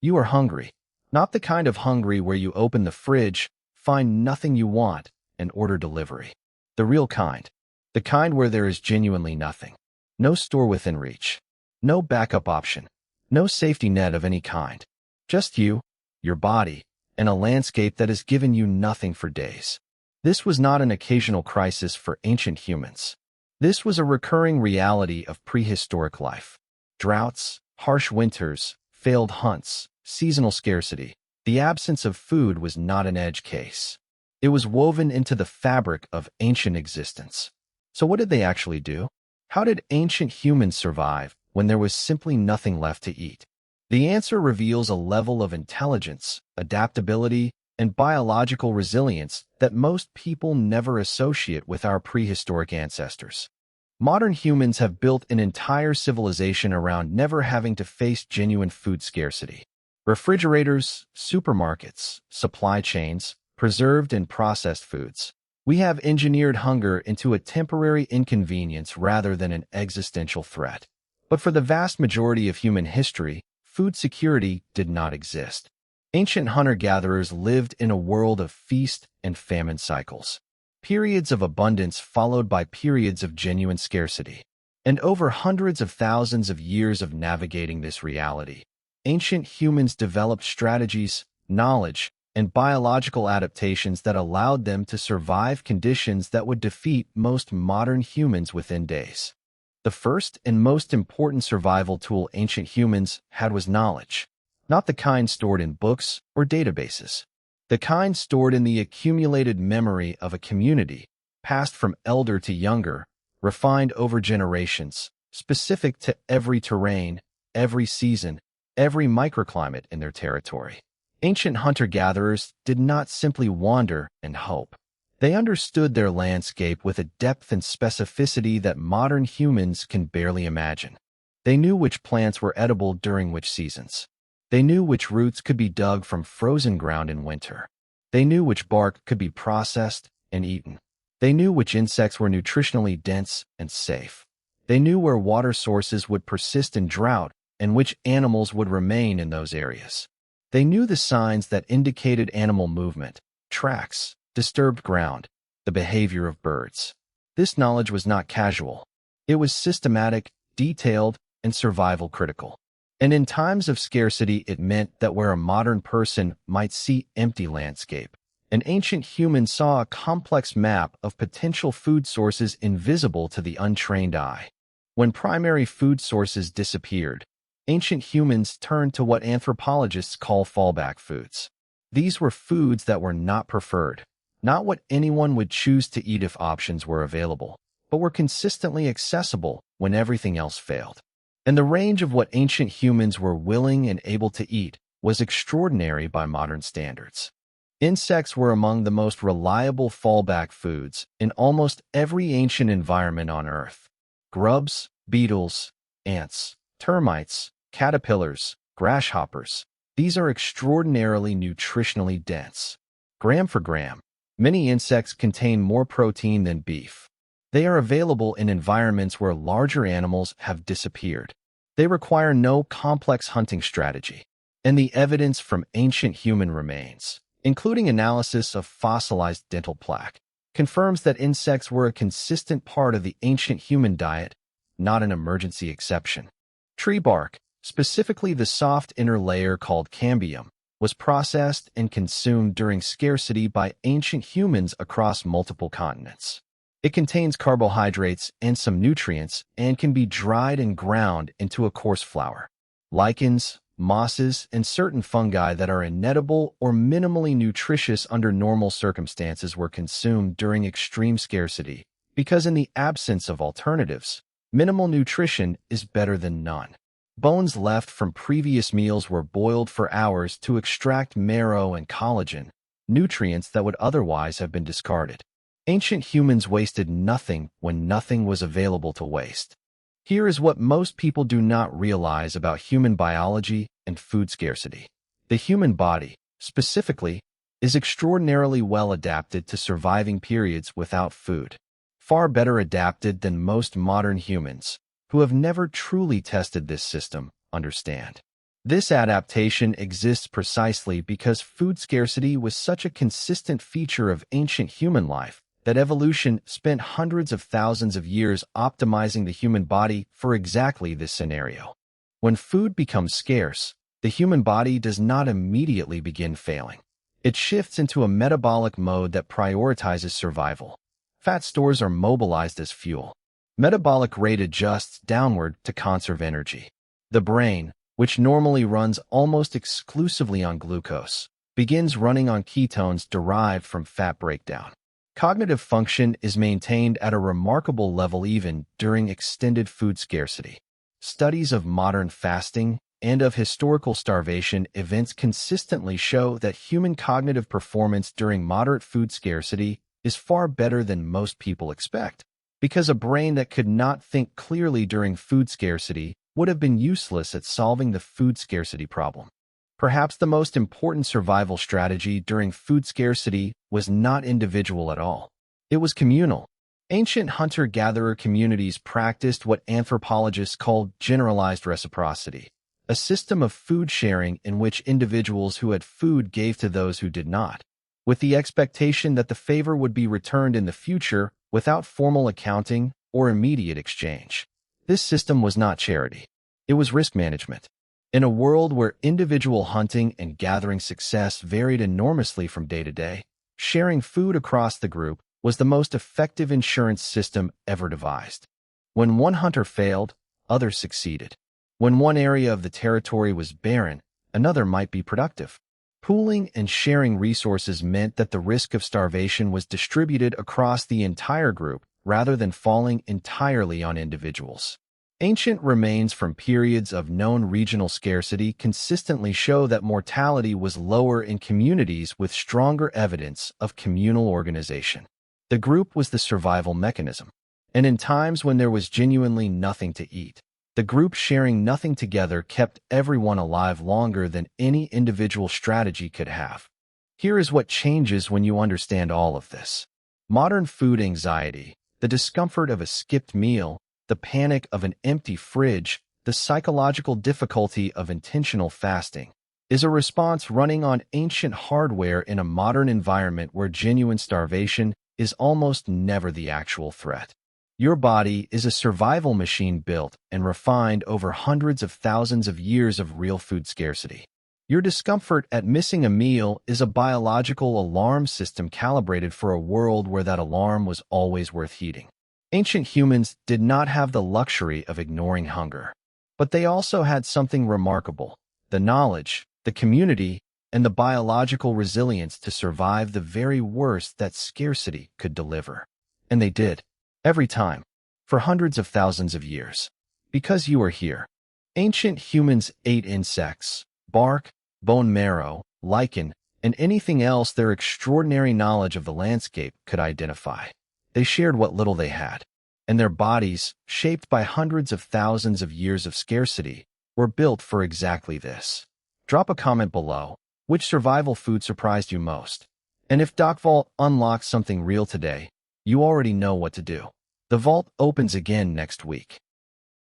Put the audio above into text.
You are hungry. Not the kind of hungry where you open the fridge, find nothing you want, and order delivery. The real kind. The kind where there is genuinely nothing. No store within reach. No backup option. No safety net of any kind. Just you, your body, and a landscape that has given you nothing for days. This was not an occasional crisis for ancient humans. This was a recurring reality of prehistoric life. Droughts, harsh winters, failed hunts, seasonal scarcity. The absence of food was not an edge case. It was woven into the fabric of ancient existence. So what did they actually do? How did ancient humans survive when there was simply nothing left to eat? The answer reveals a level of intelligence, adaptability, and biological resilience that most people never associate with our prehistoric ancestors. Modern humans have built an entire civilization around never having to face genuine food scarcity. Refrigerators, supermarkets, supply chains, preserved and processed foods. We have engineered hunger into a temporary inconvenience rather than an existential threat. But for the vast majority of human history, food security did not exist. Ancient hunter-gatherers lived in a world of feast and famine cycles. Periods of abundance followed by periods of genuine scarcity. And over hundreds of thousands of years of navigating this reality, ancient humans developed strategies, knowledge, and biological adaptations that allowed them to survive conditions that would defeat most modern humans within days. The first and most important survival tool ancient humans had was knowledge, not the kind stored in books or databases. The kind stored in the accumulated memory of a community, passed from elder to younger, refined over generations, specific to every terrain, every season, every microclimate in their territory. Ancient hunter-gatherers did not simply wander and hope. They understood their landscape with a depth and specificity that modern humans can barely imagine. They knew which plants were edible during which seasons. They knew which roots could be dug from frozen ground in winter. They knew which bark could be processed and eaten. They knew which insects were nutritionally dense and safe. They knew where water sources would persist in drought and which animals would remain in those areas. They knew the signs that indicated animal movement, tracks, disturbed ground, the behavior of birds. This knowledge was not casual. It was systematic, detailed, and survival critical. And in times of scarcity, it meant that where a modern person might see empty landscape, an ancient human saw a complex map of potential food sources invisible to the untrained eye. When primary food sources disappeared, ancient humans turned to what anthropologists call fallback foods. These were foods that were not preferred, not what anyone would choose to eat if options were available, but were consistently accessible when everything else failed. And the range of what ancient humans were willing and able to eat was extraordinary by modern standards. Insects were among the most reliable fallback foods in almost every ancient environment on Earth. Grubs, beetles, ants, termites, caterpillars, grasshoppers. These are extraordinarily nutritionally dense. Gram for gram, many insects contain more protein than beef. They are available in environments where larger animals have disappeared. They require no complex hunting strategy. And the evidence from ancient human remains, including analysis of fossilized dental plaque, confirms that insects were a consistent part of the ancient human diet, not an emergency exception. Tree bark, specifically the soft inner layer called cambium, was processed and consumed during scarcity by ancient humans across multiple continents. It contains carbohydrates and some nutrients and can be dried and ground into a coarse flour. Lichens, mosses, and certain fungi that are inedible or minimally nutritious under normal circumstances were consumed during extreme scarcity, because in the absence of alternatives, minimal nutrition is better than none. Bones left from previous meals were boiled for hours to extract marrow and collagen, nutrients that would otherwise have been discarded. Ancient humans wasted nothing when nothing was available to waste. Here is what most people do not realize about human biology and food scarcity. The human body, specifically, is extraordinarily well adapted to surviving periods without food. Far better adapted than most modern humans, who have never truly tested this system, understand. This adaptation exists precisely because food scarcity was such a consistent feature of ancient human life that evolution spent hundreds of thousands of years optimizing the human body for exactly this scenario. When food becomes scarce, the human body does not immediately begin failing. It shifts into a metabolic mode that prioritizes survival. Fat stores are mobilized as fuel. Metabolic rate adjusts downward to conserve energy. The brain, which normally runs almost exclusively on glucose, begins running on ketones derived from fat breakdown. Cognitive function is maintained at a remarkable level even during extended food scarcity. Studies of modern fasting and of historical starvation events consistently show that human cognitive performance during moderate food scarcity is far better than most people expect, because a brain that could not think clearly during food scarcity would have been useless at solving the food scarcity problem. Perhaps the most important survival strategy during food scarcity was not individual at all. It was communal. Ancient hunter-gatherer communities practiced what anthropologists called generalized reciprocity, a system of food sharing in which individuals who had food gave to those who did not, with the expectation that the favor would be returned in the future without formal accounting or immediate exchange. This system was not charity. It was risk management. In a world where individual hunting and gathering success varied enormously from day to day, sharing food across the group was the most effective insurance system ever devised. When one hunter failed, others succeeded. When one area of the territory was barren, another might be productive. Pooling and sharing resources meant that the risk of starvation was distributed across the entire group rather than falling entirely on individuals. Ancient remains from periods of known regional scarcity consistently show that mortality was lower in communities with stronger evidence of communal organization. The group was the survival mechanism, and in times when there was genuinely nothing to eat, the group sharing nothing together kept everyone alive longer than any individual strategy could have. Here is what changes when you understand all of this. Modern food anxiety, the discomfort of a skipped meal, the panic of an empty fridge, the psychological difficulty of intentional fasting, is a response running on ancient hardware in a modern environment where genuine starvation is almost never the actual threat. Your body is a survival machine built and refined over hundreds of thousands of years of real food scarcity. Your discomfort at missing a meal is a biological alarm system calibrated for a world where that alarm was always worth heeding. Ancient humans did not have the luxury of ignoring hunger, but they also had something remarkable: the knowledge, the community, and the biological resilience to survive the very worst that scarcity could deliver. And they did. Every time. For hundreds of thousands of years. Because you are here. Ancient humans ate insects, bark, bone marrow, lichen, and anything else their extraordinary knowledge of the landscape could identify. They shared what little they had, and their bodies, shaped by hundreds of thousands of years of scarcity, were built for exactly this. Drop a comment below. Which survival food surprised you most? And if DocVault unlocks something real today, you already know what to do. The vault opens again next week.